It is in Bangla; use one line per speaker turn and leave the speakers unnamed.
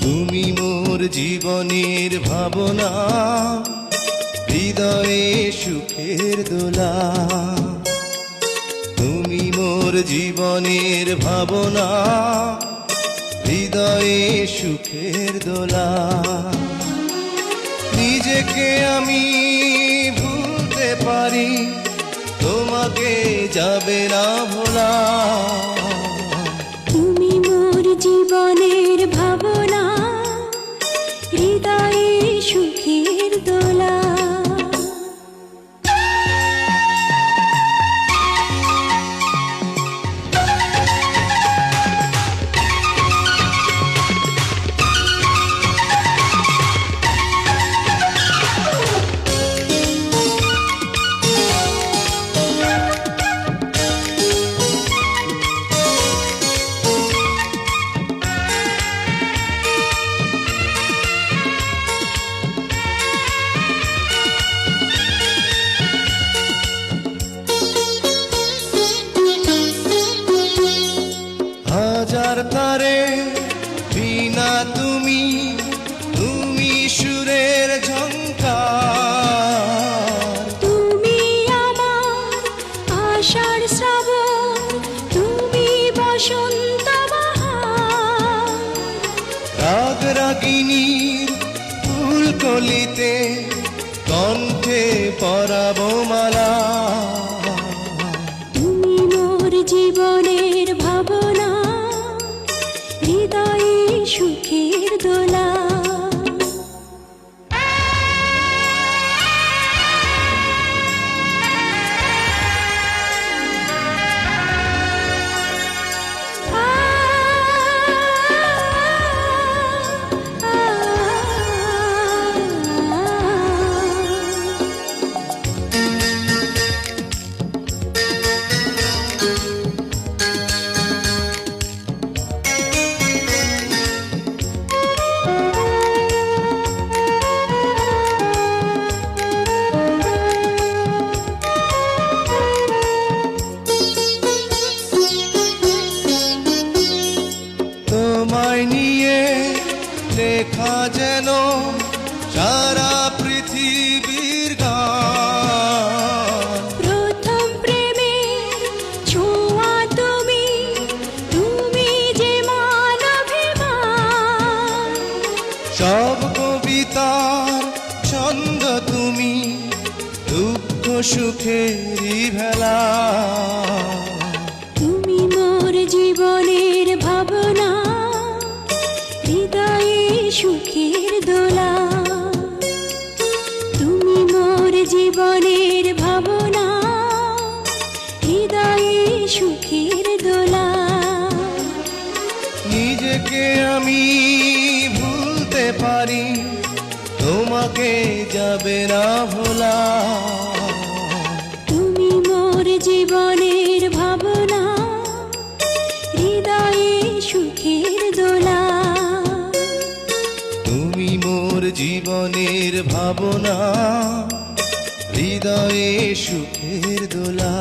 তুমি মোর জীবনের ভাবনা, হৃদয়ে সুখের দোলা। তুমি মোর জীবনের ভাবনা, হৃদয়ে সুখের দোলা। নিজেকে আমি ভুলতে পারি, তোমাকে যাবে না ভোলা।
তুমি মোর জীবনের ভাবনা, হৃদয়ে সুখের দোলা।
হাজার তারে বিনা তুমি, তুমি সুরের ঝংকার।
তুমি আমার আশার শ্রাবণ, তুমি বসন্ত বাহার।
রাগ রাগিনীর ফুলকলিতে কণ্ঠে পরাবো মালা।
তুমি মোর জীবনের ভাবনা, হৃদয়ে সুখের দোলা।
তোমায় নিয়ে লেখা যেন সারা পৃথিবীর গান।
প্রথম প্রেমের ছোঁয়া তুমি, তুমি যে মানবিমান।
সব কবিতার ছন্দ তুমি, দুঃখ সুখেরই ভেলা।
তুমি মোর জীবনের ভাবনা, হৃদয়ে সুখের দোলা। তুমি মোর জীবনের ভাবনা, হৃদয়ে সুখের দোলা।
নিজেকে আমি ভুলতে পারি, তোমাকে যাবে না ভোলা।
তুমি মোর জীবনের ভাবনা, হৃদয়ে সুখের দোলা।
তুমি মোর জীবনের ভাবনা, হৃদয়ে সুখের দোলা।